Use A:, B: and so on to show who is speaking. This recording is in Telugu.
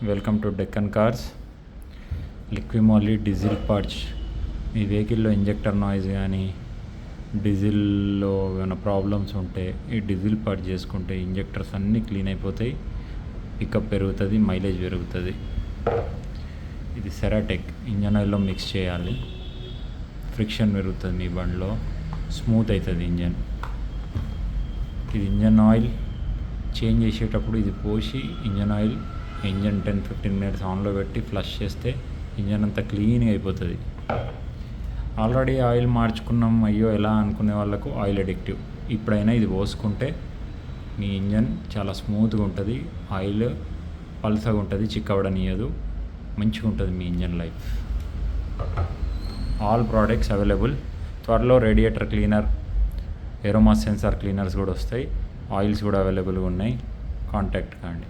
A: Welcome to Deccan cars. Liqui Moly diesel parts. మీ వెహికల్లో ఇంజెక్టర్ నాయిస్ కానీ డీజిల్లో ఏమైనా ప్రాబ్లమ్స్ ఉంటే ఈ డీజిల్ పార్ట్ చేసుకుంటే ఇంజెక్టర్స్ అన్నీ క్లీన్ అయిపోతాయి, పికప్ పెరుగుతుంది, మైలేజ్ పెరుగుతుంది. ఇది సెరాటెక్ ఇంజన్ ఆయిల్లో మిక్స్ చేయాలి. ఫ్రిక్షన్ పెరుగుతుంది, మీ బండిలో స్మూత్ అవుతుంది ఇంజన్. ఇది ఇంజన్ ఆయిల్ చేంజ్ చేసేటప్పుడు ఇది పోసి ఇంజన్ 10-15 మినిట్స్ ఆన్లో పెట్టి ఫ్లష్ చేస్తే ఇంజన్ అంతా క్లీన్గా అయిపోతుంది. ఆల్రెడీ ఆయిల్ మార్చుకున్నాం అయ్యో ఎలా అనుకునే వాళ్ళకు ఆయిల్ అడిక్టివ్. ఇప్పుడైనా ఇది పోసుకుంటే మీ ఇంజన్ చాలా స్మూత్గా ఉంటుంది, ఆయిల్ పల్సగా ఉంటుంది, చిక్కవడనియదు, మంచిగా ఉంటుంది మీ engine life. All products available. త్వరలో radiator cleaner, aroma sensor cleaners కూడా వస్తాయి. ఆయిల్స్ కూడా అవైలబుల్గా ఉన్నాయి. కాంటాక్ట్ కాండి.